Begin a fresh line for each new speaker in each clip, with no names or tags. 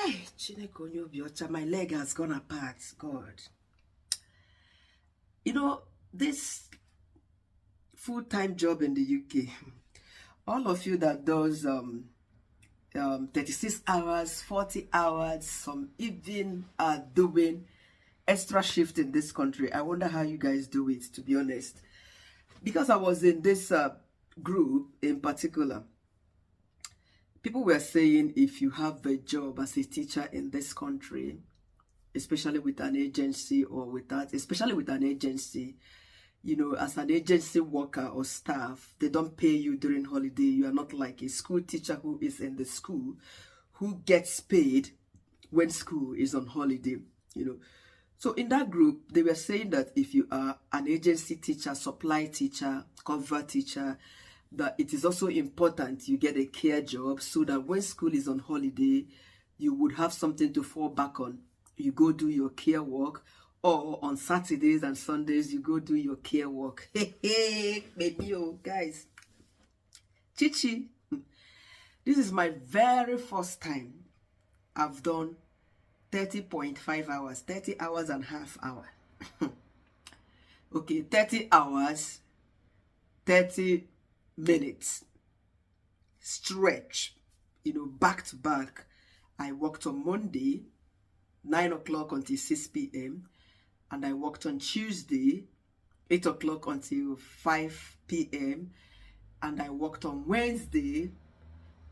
Hey, Chineke, my leg has gone apart. God. You know, this full-time job in the UK, all of you that does 36 hours, 40 hours, some even are doing extra shift in this country. I wonder how you guys do it, to be honest. Because I was in this group in particular, people were saying if you have a job as a teacher in this country, especially with an agency or without, especially with an agency, you know, as an agency worker or staff, they don't pay you during holiday. You are not like a school teacher who is in the school, who gets paid when school is on holiday, you know. So in that group, they were saying that if you are an agency teacher, supply teacher, cover teacher, that it is also important you get a care job so that when school is on holiday, you would have something to fall back on. You go do your care work, or on Saturdays and Sundays, you go do your care work. Hey, baby, oh, guys. Chichi, this is my very first time I've done 30.5 hours, 30 hours and half hour. Okay, 30 hours, 30 minutes. Stretch, you know, back to back. I worked on Monday, 9 o'clock until 6 p.m. And I worked on Tuesday, 8 o'clock until 5 p.m. And I worked on Wednesday,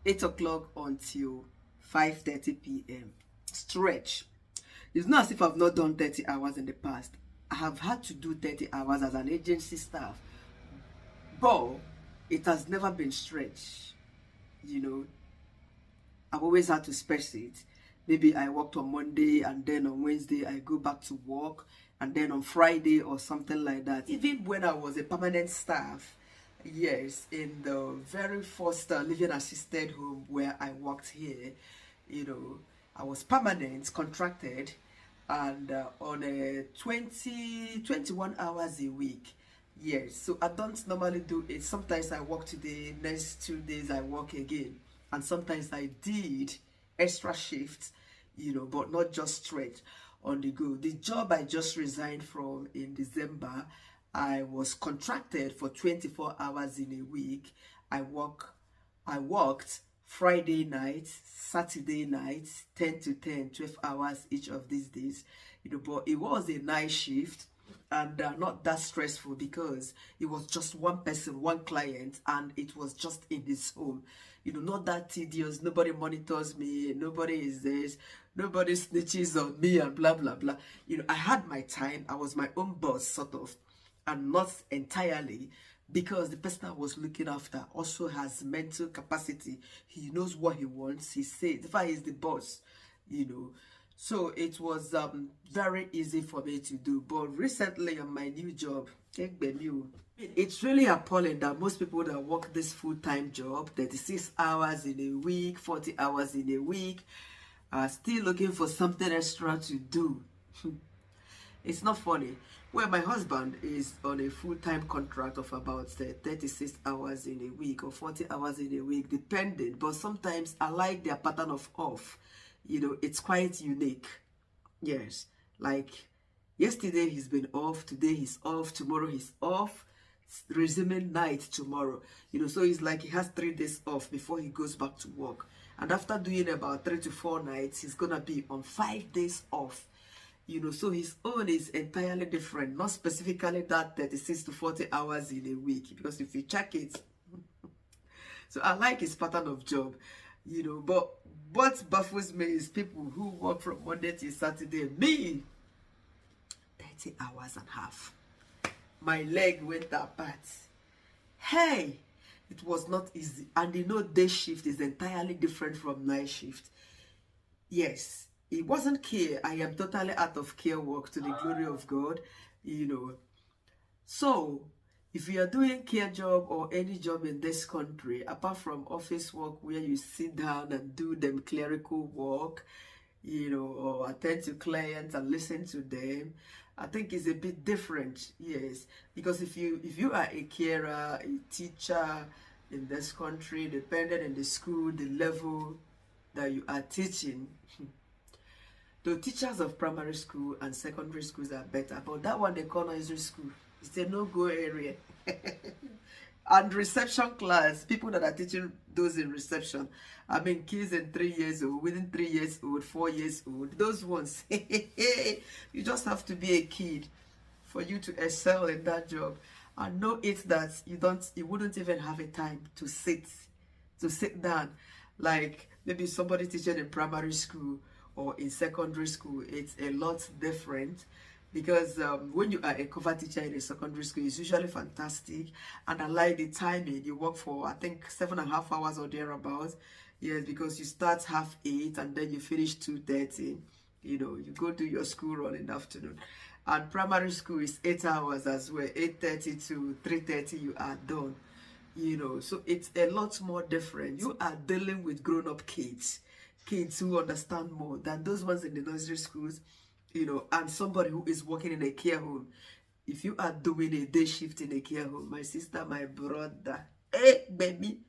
8 o'clock until 5:30 p.m. Stretch. It's not as if I've not done 30 hours in the past. I have had to do 30 hours as an agency staff, but it has never been stretch. You know, I've always had to space it. Maybe I worked on Monday and then on Wednesday I go back to work, and then on Friday or something like that. Even when I was a permanent staff, yes, in the very first living assisted home where I worked here, you know, I was permanent, contracted, and on a 21 hours a week. Yes, so I don't normally do it. Sometimes I work today, next 2 days I work again. And sometimes I did extra shifts, you know, but not just straight on the go. The job I just resigned from in December, I was contracted for 24 hours in a week. I worked Friday night, Saturday night, 10 to 10, 12 hours each of these days, you know, but it was a night shift and not that stressful because it was just one person, one client, and it was just in his home, you know, not that tedious. Nobody monitors me, nobody is this, nobody snitches on me and blah blah blah. You know, I had my time. I was my own boss, sort of, and not entirely, because the person I was looking after also has mental capacity. He knows what he wants. He says, if I is the boss, you know. So it was very easy for me to do. But recently on my new job, it's really appalling that most people that work this full-time job, 36 hours in a week, 40 hours in a week, are still looking for something extra to do. It's not funny. Well, my husband is on a full-time contract of about 36 hours in a week or 40 hours in a week, depending. But sometimes I like their pattern of off. You know, it's quite unique. Yes. Like yesterday he's been off, today he's off, tomorrow he's off, resuming night tomorrow. You know, so it's like he has 3 days off before he goes back to work. And after doing about 3 to 4 nights, he's gonna be on 5 days off. You know, so his own is entirely different, not specifically that 36 to 40 hours in a week, because if you check it, so I like his pattern of job, you know. But what baffles me is people who work from Monday till Saturday. Me, 30 hours and half. My leg went apart. Hey, it was not easy. And you know, day shift is entirely different from night shift. Yes. It wasn't care. I am totally out of care work, to the glory of God, you know. So, if you are doing care job or any job in this country, apart from office work where you sit down and do them clerical work, you know, or attend to clients and listen to them, I think it's a bit different. Yes, because if you are a carer, a teacher in this country, depending on the school, the level that you are teaching, The teachers of primary school and secondary schools are better, but that one they call nursery school, it's a no-go area. And reception class, people that are teaching those in reception, I mean kids in 3 years old, within 3 years old, 4 years old, those ones, you just have to be a kid for you to excel in that job. And know it that you wouldn't even have a time to sit down. Like maybe somebody teaching in primary school or in secondary school, it's a lot different. Because when you are a cover teacher in a secondary school, it's usually fantastic. And I like the timing. You work for, I think, 7.5 hours or thereabouts. Yes, because you start 8:30 and then you finish 2:30. You know, you go do your school run in the afternoon. And primary school is 8 hours as well. 8:30 to 3:30, you are done. You know, so it's a lot more different. You are dealing with grown-up kids who understand more than those ones in the nursery schools. You know, and somebody who is working in a care home. If you are doing a day shift in a care home, my sister, my brother, hey, baby.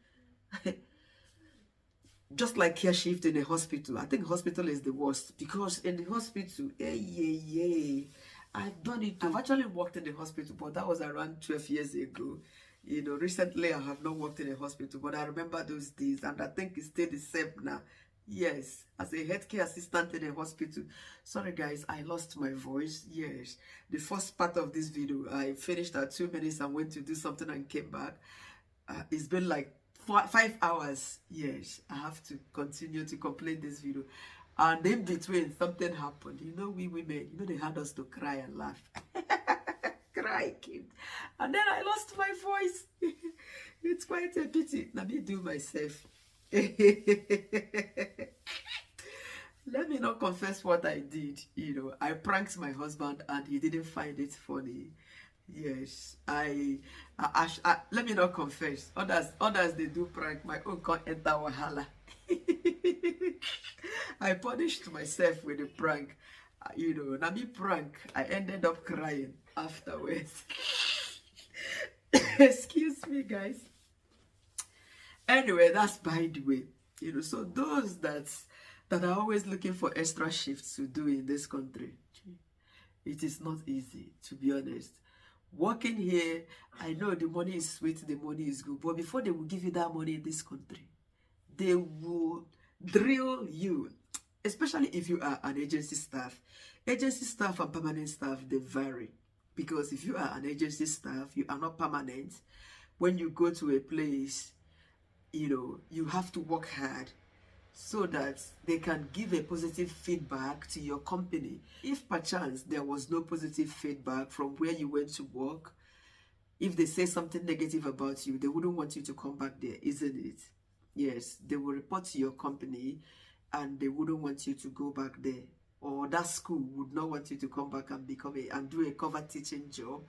Just like care shift in a hospital. I think hospital is the worst. Because in the hospital, I've done it too. I've actually worked in the hospital, but that was around 12 years ago. You know, recently I have not worked in a hospital, but I remember those days, and I think it's still the same now. Yes, as a healthcare assistant in a hospital. Sorry guys, I lost my voice. Yes, the first part of this video, I finished at 2 minutes and went to do something and came back. It's been like 5 hours. Yes, I have to continue to complete this video. And in between, something happened. You know, we women, you know, they had us to cry and laugh. Cry, kid. And then I lost my voice. It's quite a pity. Let me do myself. Let me not confess what I did. You know, I pranked my husband and he didn't find it funny. Yes, let me not confess. Others they do prank. My own can't enter wahala. I punished myself with a prank. You know, now me prank, I ended up crying afterwards. Excuse me, guys. Anyway, that's by the way. You know, so those that are always looking for extra shifts to do in this country, it is not easy, to be honest. Working here, I know the money is sweet, the money is good, but before they will give you that money in this country, they will drill you, especially if you are an agency staff. Agency staff and permanent staff, they vary. Because if you are an agency staff, you are not permanent. When you go to a place, you know, you have to work hard so that they can give a positive feedback to your company. If perchance there was no positive feedback from where you went to work, if they say something negative about you, they wouldn't want you to come back there, isn't it? Yes, they will report to your company and they wouldn't want you to go back there. Or that school would not want you to come back and and do a cover teaching job.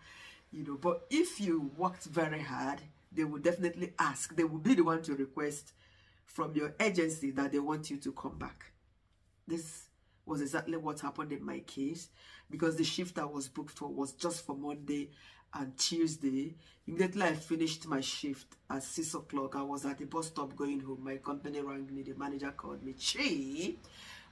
You know, but if you worked very hard, they will definitely ask. They will be the one to request from your agency that they want you to come back. This was exactly what happened in my case, because the shift I was booked for was just for Monday and Tuesday. Immediately I finished my shift at 6 o'clock. I was at the bus stop going home. My company rang me. The manager called me. Chi,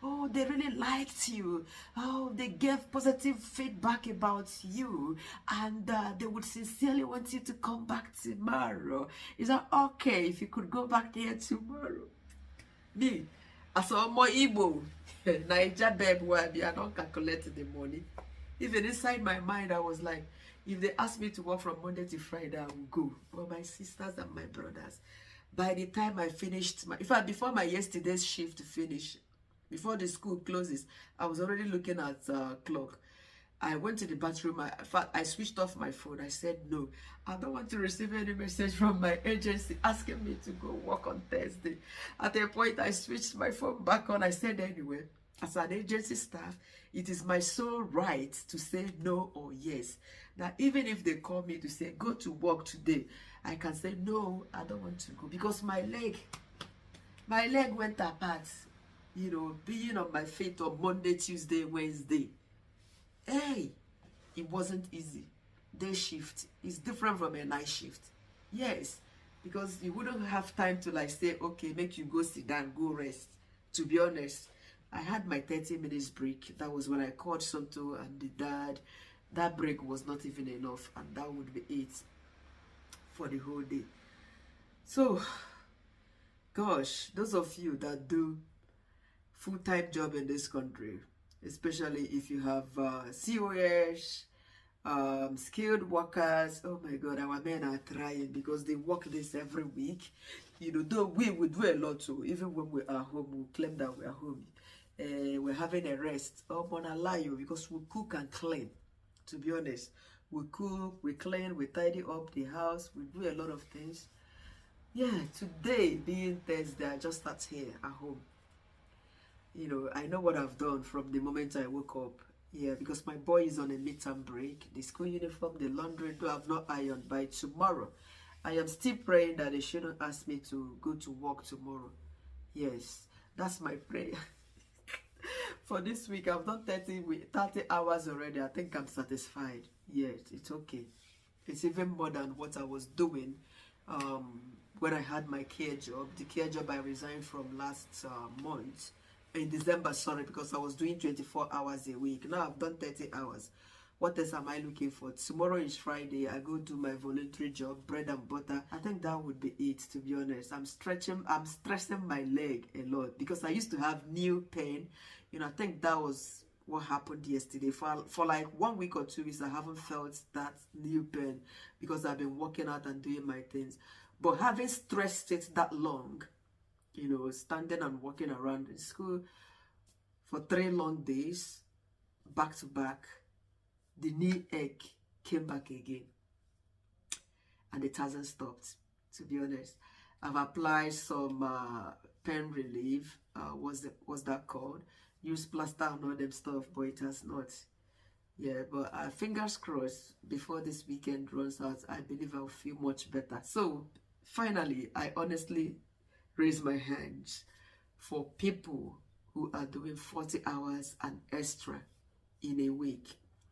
oh, they really liked you. Oh, they gave positive feedback about you. And they would sincerely want you to come back tomorrow. Is that okay if you could go back there tomorrow? Me, I saw more Igbo. Niger babe, where I don't calculate the money. Even inside my mind, I was like, if they ask me to work from Monday to Friday, I will go. But my sisters and my brothers, by the time I finished, in fact, before my yesterday's shift finished, before the school closes, I was already looking at clock. I went to the bathroom. In fact, I switched off my phone. I said, no, I don't want to receive any message from my agency asking me to go work on Thursday. At a point, I switched my phone back on. I said, anyway, as an agency staff, it is my sole right to say no or yes. Now, even if they call me to say, go to work today, I can say, no, I don't want to go. Because my leg went apart. You know, being on my feet on Monday, Tuesday, Wednesday. Hey, it wasn't easy. Day shift is different from a night shift. Yes, because you wouldn't have time to like say, okay, make you go sit down, go rest. To be honest, I had my 30 minutes break. That was when I called Sonto and the dad. That break was not even enough, and that would be it for the whole day. So, gosh, those of you that do full-time job in this country, especially if you have COS, skilled workers, oh my God, our men are trying because they work this every week. You know, though we do a lot too. Even when we are home, we claim that we are home. We're having a rest. Oh, but I lie you, because we cook and clean. To be honest, we cook, we clean, we tidy up the house, we do a lot of things. Yeah, today being Thursday, I just sat here at home. You know, I know what I've done from the moment I woke up. Yeah, because my boy is on a midterm break. The school uniform, the laundry, do have not ironed by tomorrow. I am still praying that they shouldn't ask me to go to work tomorrow. Yes, that's my prayer. For this week, I've done 30 hours already. I think I'm satisfied. Yes, it's okay. It's even more than what I was doing when I had my care job. The care job I resigned from last month. In December, sorry, because I was doing 24 hours a week. Now I've done 30 hours. What else am I looking for? Tomorrow is Friday. I go do my voluntary job, bread and butter. I think that would be it, to be honest. I'm stressing my leg a lot because I used to have new pain. You know, I think that was what happened yesterday. For like 1 week or 2 weeks, I haven't felt that new pain because I've been working out and doing my things. But having stressed it that long, you know, standing and walking around in school for 3 long days, back to back, the knee ache came back again. And it hasn't stopped, to be honest. I've applied some pain relief. What's that called? Use plaster and all them stuff, but it has not. Yeah, but fingers crossed, before this weekend runs out, I believe I'll feel much better. So, finally, I honestly raise my hands for people who are doing 40 hours and extra in a week.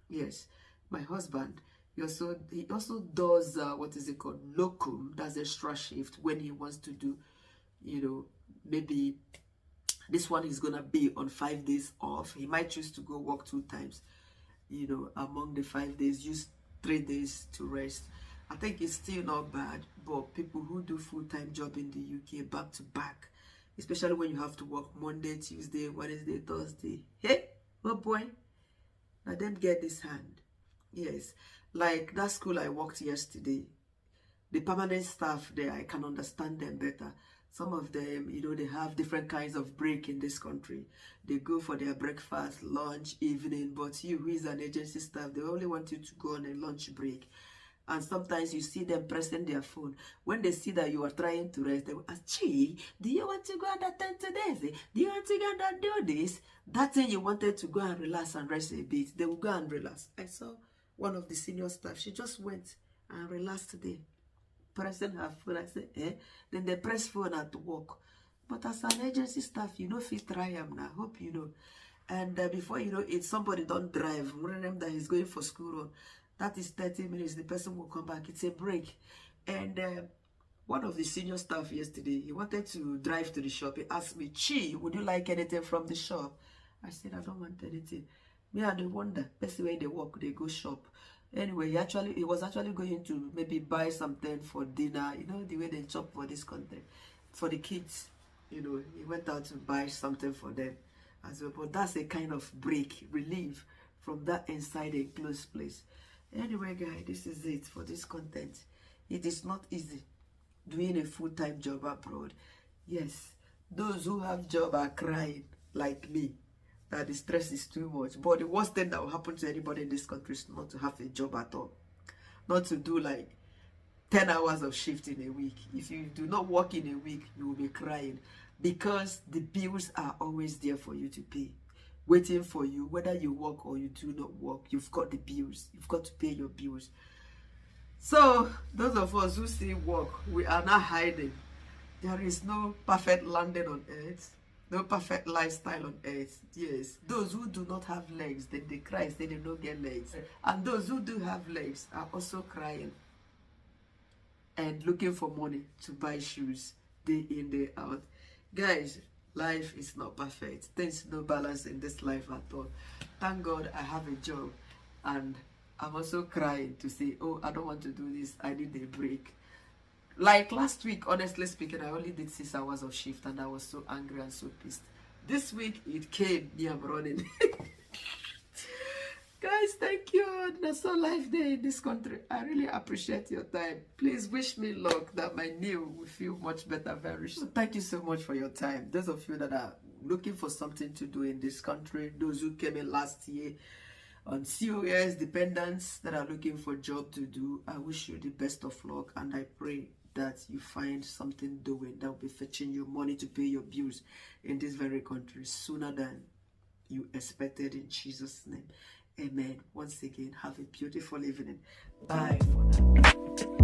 Yes, my husband, he also does what is it called, locum. That's extra shift when he wants to do, you know, maybe this one is gonna be on 5 days off. He might choose to go work 2 times, you know, among the 5 days, use 3 days to rest. I think it's still not bad, but people who do full-time job in the UK back to back, especially when you have to work Monday, Tuesday, Wednesday, Thursday, hey, oh boy, now them get this hand. Yes, like that school I worked yesterday, the permanent staff there, I can understand them better. Some of them, you know, they have different kinds of break in this country. They go for their breakfast, lunch, evening, but you who is an agency staff, they only want you to go on a lunch break. And sometimes you see them pressing their phone. When they see that you are trying to rest, they will ask, Chi, do you want to go and attend to this? Do you want to go and do this? That thing you wanted to go and relax and rest a bit, they will go and relax. I saw one of the senior staff. She just went and relaxed today, pressing her phone. I said, eh? Then they press phone at work. But as an agency staff, you know, fit try am now. Hope you know. And before you know it, somebody don't drive. One of them that is going for school run. That is 30 minutes. The person will come back. It's a break. And one of the senior staff yesterday, he wanted to drive to the shop. He asked me, Chi, would you like anything from the shop? I said, I don't want anything. Me, I wonder. That's the way they work. They go shop. Anyway, he was actually going to maybe buy something for dinner. You know, the way they chop for this content. For the kids. You know, he went out to buy something for them as well. But that's a kind of break, relief from that inside a closed place. Anyway, guys, this is it for this content. It is not easy doing a full-time job abroad. Yes, those who have job are crying like me that the stress is too much. But the worst thing that will happen to anybody in this country is not to have a job at all. Not to do like 10 hours of shift in a week. If you do not work in a week, you will be crying because the bills are always there for you to pay. Waiting for you, whether you work or you do not work, you've got the bills. You've got to pay your bills. So, those of us who still work, we are not hiding. There is no perfect landing on earth, no perfect lifestyle on earth. Yes, those who do not have legs, then they cry, say they don't get legs. And those who do have legs are also crying and looking for money to buy shoes day in, day out. Guys, Life is not perfect. There's no balance in this life at all. Thank God I have a job, and I'm also crying to say, oh, I don't want to do this. I need a break. Like last week, honestly speaking, I only did 6 hours of shift, and I was so angry and so pissed. This week, it came. Me, I'm running. Guys, thank you. That's all life there in this country. I really appreciate your time. Please wish me luck that my knee will feel much better very soon. Thank you so much for your time. Those of you that are looking for something to do in this country, those who came in last year on COS, dependents that are looking for a job to do, I wish you the best of luck, and I pray that you find something doing that will be fetching you money to pay your bills in this very country sooner than you expected, in Jesus' name. Amen. Once again, have a beautiful evening. Bye for now.